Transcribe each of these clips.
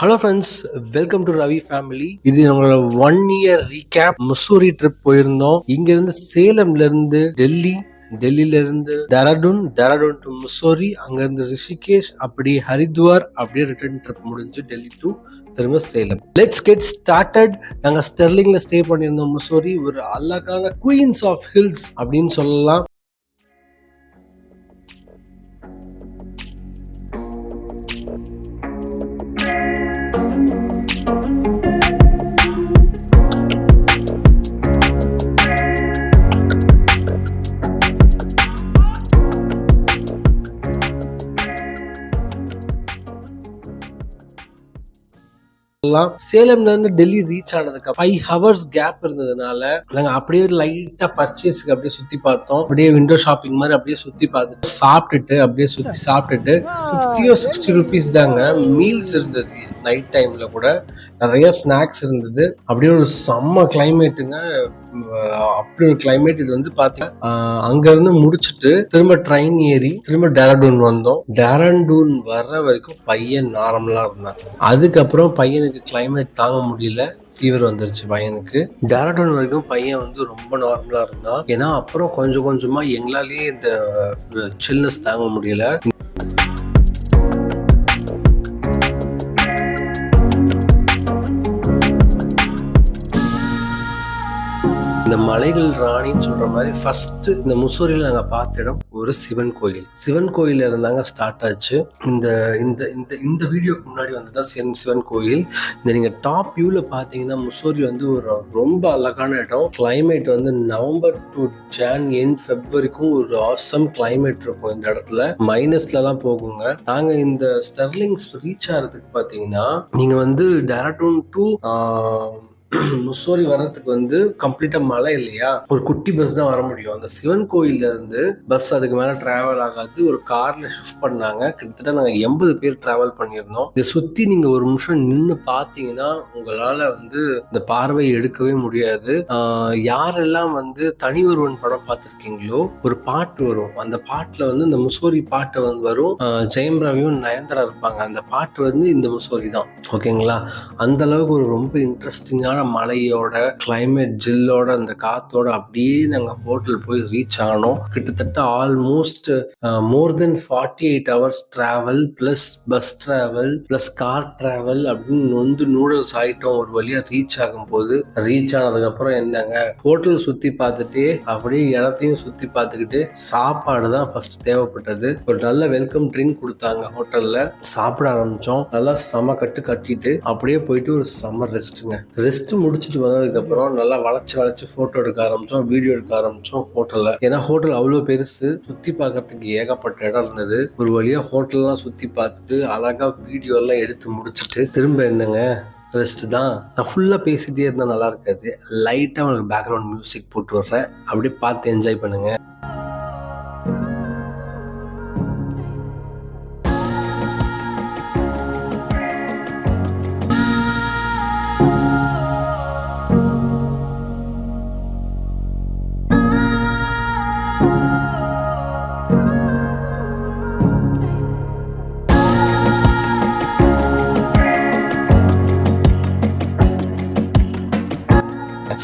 Hello friends, welcome to Ravi family. இது நம்மளோட 1 year recap. Mussoorie trip போயிருந்தோம். இங்க இருந்து சேலம்ல இருந்து டெல்லி, டெல்லியில இருந்து டெராடூன், டெராடூன் டு முசோரி, அங்க இருந்து ரிஷிகேஷ், அப்படியே ஹரித்வார், அப்படியே ரிட்டர்ன் ட்ரிப் முடிஞ்சு டெல்லி டு திரும்ப சேலம். Let's get started. நாங்க ஸ்டெர்லிங்ல ஸ்டே பண்ணியிருந்தோம். முசோரி ஒரு அழகான குயின்ஸ் ஆஃப் ஹில்ஸ் அப்படின்னு சொல்லலாம். சேலம்ல இருந்து டெல்லி ரீச் ஆனதுக்கு 5 hours கேப் இருந்ததுனால நாங்க அப்படியே லைட்டா பர்ச்சேஸ்க்கு அப்படியே சுத்தி பார்த்தோம். அப்படியே விண்டோ ஷாப்பிங் மாதிரி அப்படியே சுத்தி பார்த்துட்டு சாப்பிட்டுட்டு அப்படியே சுத்தி சாப்பிட்டுட்டு 50 or 60 rupees தாங்க மீல்ஸ் இருந்தது. நைட் டைம்ல கூட நிறைய ஸ்நாக்ஸ் இருந்தது. அப்படியே ஒரு செம்ம கிளைமேட்டுங்க. அப்படி ஒரு கிளைமேட். இது வந்து பாத்தீங்கன்னா அங்க இருந்து முடிச்சுட்டு திரும்ப ட்ரெயின் ஏறி திரும்ப டெராடூன் வந்தோம். டெராடூன் வர்ற வரைக்கும் பையன் நார்மலா இருந்தான். அதுக்கப்புறம் பையனுக்கு கிளைமேட் தாங்க முடியல, ஃபீவர் வந்துருச்சு பையனுக்கு. டெராடூன் வரைக்கும் பையன் வந்து ரொம்ப நார்மலா இருந்தான். ஏன்னா அப்புறம் கொஞ்சம் கொஞ்சமா எங்களாலேயே இந்த சில்னஸ் தாங்க முடியல. இந்த மலைகள் ராணின்னு சொல்ற மாதிரி ஃபர்ஸ்ட் இந்த முசோரியில நாங்க பார்த்த இடம் ஒரு சிவன் கோயில். சிவன் கோயில இருந்தாங்க ஸ்டார்ட் ஆச்சு. இந்த இந்த இந்த இந்த வீடியோக்கு முன்னாடி வந்துதான் சிவன் கோயில். இந்த நீங்க டாப் வியூல பாத்தீங்கன்னா முசோரி வந்து ஒரு ரொம்ப அழகான இடம். கிளைமேட் வந்து நவம்பர் டு ஜான் எண்ட் ஃபெப்ரவரிக்கும் ஒரு ஆசம் கிளைமேட் இருக்கும். இந்த இடத்துல மைனஸ்ல எல்லாம் போகுங்க. நாங்க இந்த ஸ்டெர்லிங்ஸ் ரீச் ஆகிறதுக்கு பாத்தீங்கன்னா நீங்க வந்து டெராடூன் டு முசோரி வர்றதுக்கு வந்து கம்ப்ளீட்டா மழை இல்லையா, ஒரு குட்டி பஸ் தான் வர முடியும். அந்த சிவன் கோயில்ல இருந்து பஸ் அதுக்கு மேல டிராவல் ஆகாது. ஒரு கார்ல ஷிஃப்ட் பண்ணாங்க. கிட்டத்தட்ட நாங்க 80 பேர் டிராவல் பண்ணியிருந்தோம். இதை சுத்தி நீங்க ஒரு நிமிஷம் நின்று பாத்தீங்கன்னா உங்களால வந்து இந்த பார்வையை எடுக்கவே முடியாது. யாரெல்லாம் வந்து தனி ஒருவன் படம் பார்த்திருக்கீங்களோ, ஒரு பாட்டு வரும். அந்த பாட்டுல வந்து இந்த முசோரி பாட்டு வந்து வரும். ஜெயம் ரவியும் நயன்தாரா இருப்பாங்க. அந்த பாட்டு வந்து இந்த முசோரி தான். ஓகேங்களா? அந்த அளவுக்கு ஒரு ரொம்ப இன்ட்ரெஸ்டிங்கான மலையோட கிளைமேட், ஜில்லோட அந்த காத்தோட அப்படியே நாங்க ஹோட்டல் போய் ரீச் ஆனோம். கிட்டத்தட்ட ஆல்மோஸ்ட் மோர் தென் 48 hours travel plus bus travel plus car travel அப்படின்னு வந்து நூடுல்ஸ் ஆயிட்டோம். ஒரு வழியா ரீச் ஆகும் போது, ரீச் ஆனதுக்கு அப்புறம் என்னங்க, ஹோட்டல் சுத்தி பார்த்துட்டு அப்படியே இடத்தையும் சுத்தி பார்த்துக்கிட்டு சாப்பாடு தான் ஃபர்ஸ்ட் தேவைப்பட்டது. ஒரு நல்ல வெல்கம் ட்ரிங்க் கொடுத்தாங்க ஹோட்டல்ல. சாப்பிட ஆரம்பிச்சோம். நல்லா செம கட்டிட்டு அப்படியே போயிட்டு ஒரு செம ரெஸ்ட்டுங்க. ரெஸ்ட் முடிச்சுட்டு வந்ததுக்கு அப்புறம் நல்லா வளைச்சு போட்டோ எடுக்க ஆரம்பிச்சோம், வீடியோ எடுக்க ஆரம்பிச்சோம் ஹோட்டல்ல. ஏன்னா ஹோட்டல் அவ்வளவு பெருசு, சுத்தி பார்க்கறதுக்கு ஏகப்பட்ட இடம் இருந்தது. ஒரு வழியா ஹோட்டல் எல்லாம் சுத்தி பார்த்துட்டு அழகா வீடியோ எல்லாம் எடுத்து முடிச்சுட்டு திரும்ப என்னங்க ரெஸ்ட் தான். நான் ஃபுல்லா பேசிட்டே இருந்தா நல்லா இருக்காது. லைட்டா உங்களுக்கு பேக்ரவுண்ட் மியூசிக் போட்டு வர்றேன், அப்படியே பார்த்து என்ஜாய் பண்ணுங்க.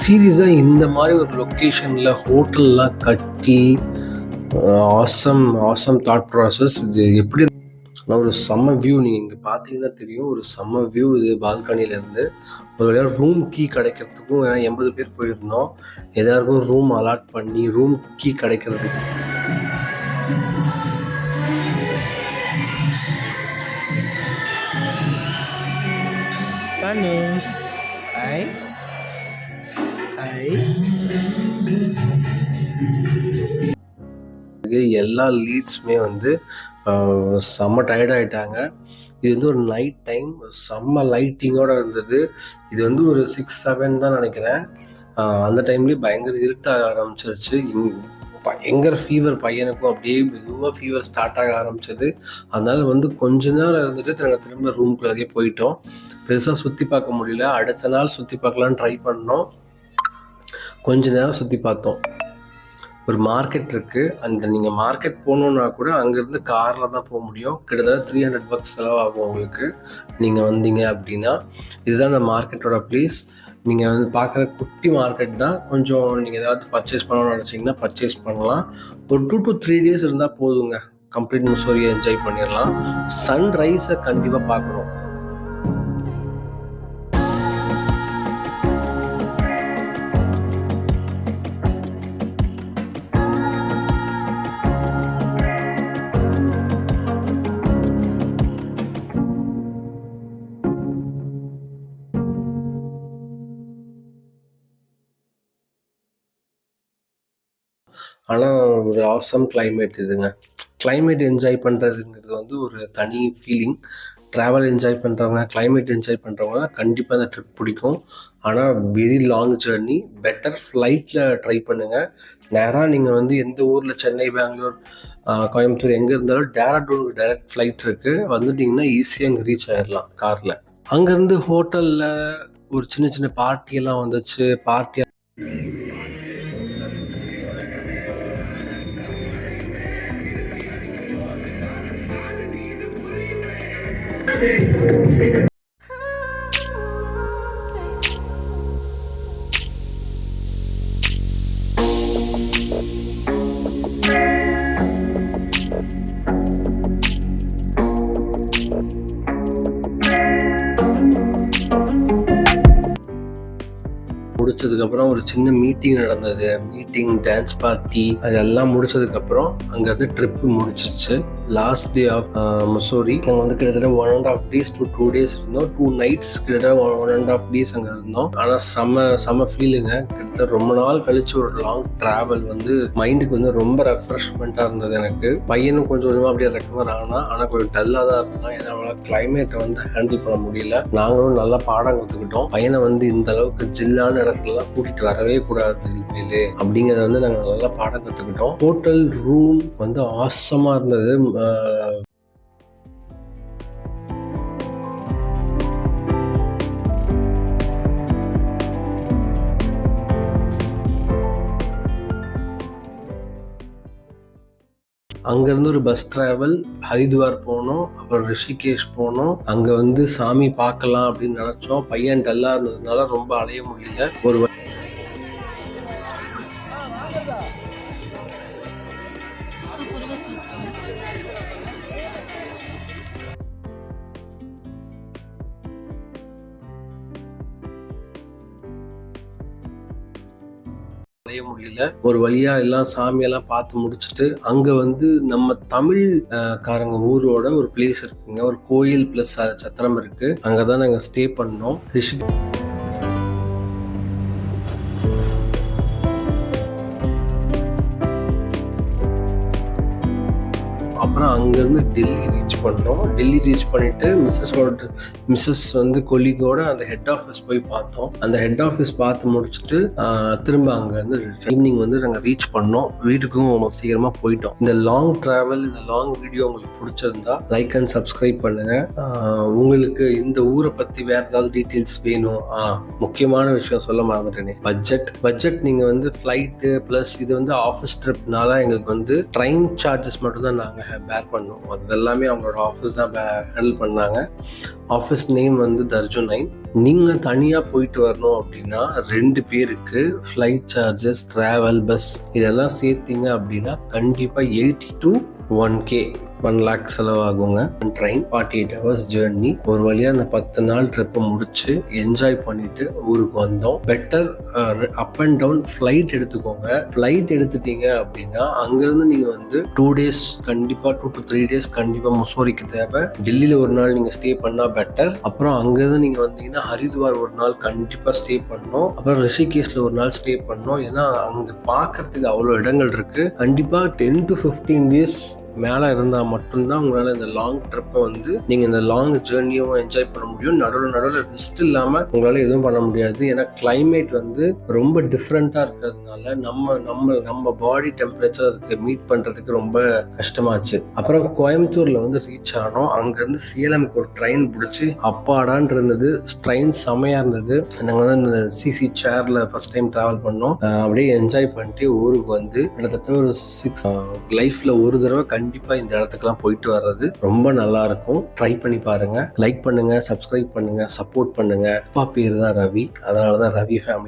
சீரியஸாக இந்த மாதிரி ஒரு லொக்கேஷனில் ஹோட்டல்லாம் கட்டி ஆசம் தாட் ப்ராசஸ். இது எப்படி ஒரு செம்ம வியூ. நீங்கள் இங்கே பார்த்தீங்கன்னா தெரியும், ஒரு செம்ம வியூ இது பால்கனிலேருந்து. ஒரு வழியாக ரூம் கீ கிடைக்கிறதுக்கும், ஏன்னா 80 பேர் போயிருந்தோம், எல்லாருக்கும் ரூம் அலாட் பண்ணி ரூம் கீ கிடைக்கிறதுக்கு எல்லா லீட்ஸுமே வந்து செம்ம டயர்ட் ஆகிட்டாங்க. இது வந்து ஒரு நைட் டைம், செம்ம லைட்டிங்கோட இருந்தது. இது வந்து ஒரு 6-7 தான் நினைக்கிறேன். அந்த டைம்லேயே பயங்கர இருட்டாக ஆரம்பிச்சிருச்சு. பயங்கர ஃபீவர் பையனுக்கும். அப்படியே மெதுவாக ஃபீவர் ஸ்டார்ட் ஆக ஆரம்பிச்சது. அதனால வந்து கொஞ்ச நேரம் இருந்துட்டு நாங்கள் திரும்ப ரூம்குள்ளே போயிட்டோம். பெருசாக சுற்றி பார்க்க முடியல. அடுத்த நாள் சுற்றி பார்க்கலான்னு ட்ரை பண்ணோம். கொஞ்ச நேரம் சுற்றி பார்த்தோம். ஒரு மார்க்கெட் இருக்குது. அந்த நீங்கள் மார்க்கெட் போகணுன்னா கூட அங்கேருந்து காரில் தான் போக முடியும். கிட்டத்தட்ட $300 செலவாகும் உங்களுக்கு நீங்கள் வந்தீங்க அப்படின்னா. இதுதான் அந்த மார்க்கெட்டோட ப்ளேஸ். நீங்கள் வந்து பார்க்குற குட்டி மார்க்கெட் தான். கொஞ்சம் நீங்கள் ஏதாவது பர்ச்சேஸ் பண்ணணும்னு நினச்சிங்கன்னா பர்ச்சேஸ் பண்ணலாம். ஒரு 2 to 3 days இருந்தால் போதுங்க, கம்ப்ளீட் முசோரியை என்ஜாய் பண்ணிடலாம். சன்ரைஸை கண்டிப்பாக பார்க்கணும். ஆனால் ஒரு ஆசம் கிளைமேட் இதுங்க. கிளைமேட் என்ஜாய் பண்ணுறதுங்கிறது வந்து ஒரு தனி ஃபீலிங். ட்ராவல் என்ஜாய் பண்ணுறவங்க, கிளைமேட் என்ஜாய் பண்ணுறவங்க கண்டிப்பாக அந்த ட்ரிப் பிடிக்கும். ஆனால் வெரி லாங் ஜேர்னி. பெட்டர் ஃப்ளைட்டில் ட்ரை பண்ணுங்கள். நேராக நீங்கள் வந்து எந்த ஊரில், சென்னை, பெங்களூர், கோயம்புத்தூர் எங்கே இருந்தாலும் டேராடூனுக்கு டைரக்ட் ஃப்ளைட் இருக்குது. வந்துட்டிங்கன்னா ஈஸியாக அங்கே ரீச் ஆகிடலாம் காரில். அங்கேருந்து ஹோட்டலில் ஒரு சின்ன சின்ன பார்ட்டியெல்லாம் வந்துச்சு. பார்ட்டி முடிச்சதுக்கப்புறம் ஒரு சின்ன மீட்டிங் நடந்தது. மீட்டிங், டான்ஸ் பார்ட்டி, அதெல்லாம் முடிச்சதுக்கப்புறம் அங்கேருந்து ட்ரிப்பு முடிச்சிச்சு. Last day of Mussoorie. நாங்கள் வந்து கிட்டத்தட்ட 1.5 days to 2 days இருந்தோம். 2 nights, கிட்டத்தட்ட 1.5 days அங்கே இருந்தோம். ஆனால் செம ஃபீலுங்க. கிட்டத்தட்ட ரொம்ப நாள் கழிச்சு ஒரு லாங் ட்ராவல் வந்து மைண்டுக்கு வந்து ரொம்ப ரெஃப்ரெஷ்மெண்ட்டாக இருந்தது எனக்கு. பையனும் கொஞ்சம் கொஞ்சமாக அப்படியே ரெக்கவர் ஆனா, ஆனால் கொஞ்சம் டல்லாக தான் இருந்தான். ஏன்னா அவனால் கிளைமேட்டை வந்து ஹேண்டில் பண்ண முடியல. நாங்களும் நல்லா பாடம் கற்றுக்கிட்டோம். பையனை வந்து இந்த அளவுக்கு ஜில்லான இடத்துலலாம் கூட்டிகிட்டு வரவே கூடாது இனிமேல் அப்படிங்கிறத வந்து நாங்கள் நல்லா பாடம் கற்றுக்கிட்டோம். ஹோட்டல் ரூம் வந்து ஆசமாக இருந்தது. அங்கேருந்து ஒரு பஸ் ட்ராவல் ஹரித்வார் போனோம். அப்புறம் ரிஷிகேஷ் போனோம். அங்கே வந்து சாமி பார்க்கலாம் அப்படின்னு நினச்சோம். பையன் டல்லாக இருந்ததுனால ரொம்ப அலைய முடியல. ஒரு முடியல. ஒரு வழியா எல்லாம் சாமியெல்லாம் பார்த்து முடிச்சுட்டு அங்க வந்து நம்ம தமிழ் காரங்க ஊரோட ஒரு பிளேஸ் இருக்குங்க. ஒரு கோயில் பிளஸ் சத்திரம் இருக்கு. அங்கதான் நாங்க ஸ்டே பண்ணோம். அப்புறம் அங்கேருந்து டெல்லி ரீச் பண்ணோம். டெல்லி ரீச் பண்ணிட்டு மிஸ்ஸஸ் வந்து கொலிகோட அந்த ஹெட் ஆஃபீஸ் போய் பார்த்தோம். அந்த ஹெட் ஆஃபீஸ் பார்த்து முடிச்சுட்டு திரும்ப அங்கேருந்து ஈவினிங் வந்து நாங்கள் ரீச் பண்ணோம். வீட்டுக்கும் சீக்கிரமாக போயிட்டோம். இந்த லாங் ட்ராவல், இந்த லாங் வீடியோ உங்களுக்கு பிடிச்சிருந்தா லைக் அண்ட் சப்ஸ்கிரைப் பண்ணுங்க. உங்களுக்கு இந்த ஊரை பற்றி வேற ஏதாவது டீட்டெயில்ஸ் வேணும், முக்கியமான விஷயம் சொல்ல மறந்துட்டேனே, பட்ஜெட் நீங்கள் வந்து ஃப்ளைட்டு ப்ளஸ் இது வந்து ஆஃபீஸ் ட்ரிப்னால எங்களுக்கு வந்து ட்ரெயின் சார்ஜஸ் மட்டும் தான் நாங்கள் பேர் பண்ணோம். அது எல்லாமே அவங்களோட ஆஃபீஸ் தான் ஹேண்டில் பண்ணாங்க. ஆஃபீஸ் நேம் வந்து தர்ஜுனைன். நீங்கள் தனியாக போயிட்டு வரணும் அப்படின்னா 2 பேருக்கு ஃப்ளைட் சார்ஜஸ், ட்ராவல், பஸ் இதெல்லாம் சேர்த்திங்க அப்படின்னா கண்டிப்பாக 80 to 1K 1 lakh செலவாகுங்க. Train 48 hours journey. ஒரு வழியாக அந்த 10 நாள் ட்ரிப்பை முடிச்சு என்ஜாய் பண்ணிட்டு ஊருக்கு வந்தோம். Better up and down flight எடுத்துக்கோங்க. ஃப்ளைட் எடுத்துட்டீங்க அப்படின்னா அங்கேருந்து நீங்கள் வந்து 2 days கண்டிப்பாக 2 to 3 days கண்டிப்பாக முசோரிக்கு தேவை. டெல்லியில் ஒரு நாள் நீங்கள் ஸ்டே பண்ணால் பெட்டர். அப்புறம் அங்கேருந்து நீங்கள் வந்தீங்கன்னா ஹரித்வார் ஒரு நாள் கண்டிப்பாக ஸ்டே பண்ணணும். அப்புறம் ரிஷிகேஷில் ஒரு நாள் ஸ்டே பண்ணணும். ஏன்னா அங்கே பார்க்கறதுக்கு அவ்வளோ இடங்கள் இருக்குது. கண்டிப்பாக 10 to 15 days மேலே இருந்தால் மட்டும்தான் உங்களால் இந்த லாங் ட்ரிப்பை வந்து நீங்கள் இந்த லாங் ஜேர்னியும் என்ஜாய் பண்ண முடியும். நடுவில் ரெஸ்ட் இல்லாமல் உங்களால் எதுவும் பண்ண முடியாது. ஏன்னா கிளைமேட் வந்து ரொம்ப டிஃப்ரெண்ட்டாக இருக்கிறதுனால நம்ம பாடி டெம்பரேச்சர் அதுக்கு மீட் பண்ணுறதுக்கு ரொம்ப கஷ்டமாச்சு. அப்புறம் கோயம்புத்தூரில் வந்து ரீச் ஆனோம். அங்கேருந்து சேலமுக்கு ஒரு ட்ரெயின் பிடிச்சி அப்பாடான் இருந்தது. ட்ரெயின் செமையாக இருந்தது. நாங்கள் வந்து இந்த சிசி சேர்ல ஃபர்ஸ்ட் டைம் ட்ராவல் பண்ணோம். அப்படியே என்ஜாய் பண்ணிட்டு ஊருக்கு வந்து கிட்டத்தட்ட ஒரு 6 லைஃப்ல ஒரு தடவை கண்டிப்பா இந்த இடத்துக்குலாம் போயிட்டு வர்றது ரொம்ப நல்லா இருக்கும். ட்ரை பண்ணி பாருங்க. லைக் பண்ணுங்க, சப்ஸ்கிரைப் பண்ணுங்க, சப்போர்ட் பண்ணுங்க. அப்பா பேரு தான் ரவி, அதனாலதான் ரவி ஃபேமிலி